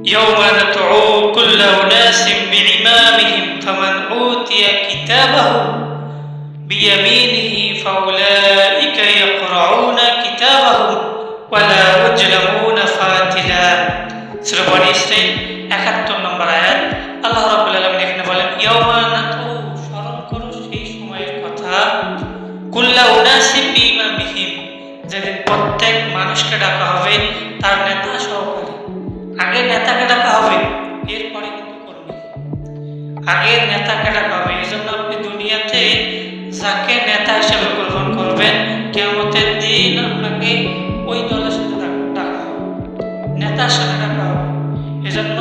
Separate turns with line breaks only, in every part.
ইয়াউমা নাদউ কুল্লা উনাসিম বিইমামিহিম ফামান উতিয়া কিতাবাহু বিয়ামিনিহি ফাউলাইকা ইয়াকরাউনা কিতাবাহুম ওয়ালা ইউজলামুনা ফাতিলা। সূরা বনী ইসরাঈল ৭১ নম্বর আয়াত। আল্লাহ রাব্বুল আলামিন এখানে বলেন, ইয়াউমা নাদউ, স্মরণ করো সেই সময়ের কথা, কুল্লা উনাসিম বিইমামিহিম, যেদিন প্রত্যেক মানুষকে ডাকা হবে তার নেতা সহকারে। আগে নেতাকে ডাকা হবে, এরপরে কিন্তু কর্মী। আগে নেতাকে ডাকা হবে। এই জন্য আপনি দুনিয়াতে যাকে নেতা হিসেবে গ্রহণ করবেন, কিয়ামতের দিন আপনাকে ওই দলের সাথে ডাকা হবে, নেতার সাথে ডাকা হবে। এজন্য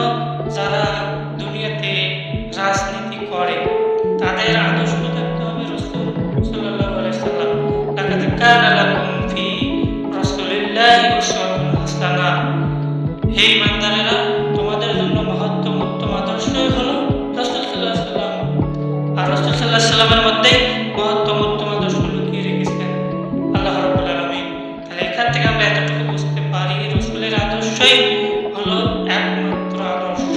যারা দুনিয়াতে রাজনীতি করে তাদের আদর্শ থাকতে হবে রাসূল সাল্লাল্লাহু আলাইহি ওয়াসাল্লাম। লাকাদ কানা লাকুম ফি রাসূলিল্লাহি উসওয়াতুন হাসানাহ। হে ইমানদারেরা, তোমাদের জন্য মহত্তম উত্তম আদর্শই হলো রাসূল সাল্লাল্লাহু আলাইহি ওয়াসাল্লাম। আর রাসূল সাল্লাল্লাহু আলাইহি ওয়াসাল্লামের মধ্যে মহত্তম উত্তম আদর্শ লুকিয়ে রেখেছেন আল্লাহ রাব্বুল আলামিন। তাহলে এখান থেকে আমরা এতটুকু বুঝতে পারি, রাসূলের আদর্শই হলো একমাত্র আদর্শ।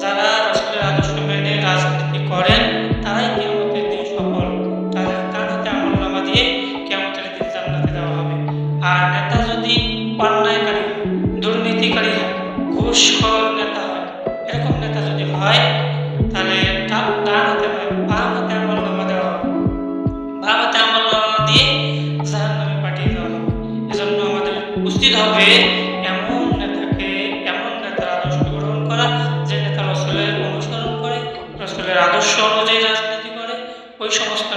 যারা রাসূলের আদর্শ মেনে রাজনীতি করেন তারাই কিয়ামতের দিন সফল। তাদের তার হাতে আমলনামা দিয়ে কিয়ামতের দিন জান্নাতে দেওয়া হবে। আর নেতা যদি অন্যায়কারী, দুর্নীতিকারী হয়, ঘুষখোর নেতা হয়, এরকম নেতা যদি হয়, তাহলে তার ডান হাতে নয়, বাম হাতে আমলনামা দেওয়া হবে। বাম হাতে আমলনামা দিয়ে জাহান্নামে পাঠিয়ে দেওয়া হবে। এজন্য আমাদের উচিত হবে এমন নেতার আদর্শ গ্রহণ করা, যে নেতা রাসূলের অনুসরণ করে, রাসূলের আদর্শ অনুযায়ী রাজনীতি করে। ওই সমস্ত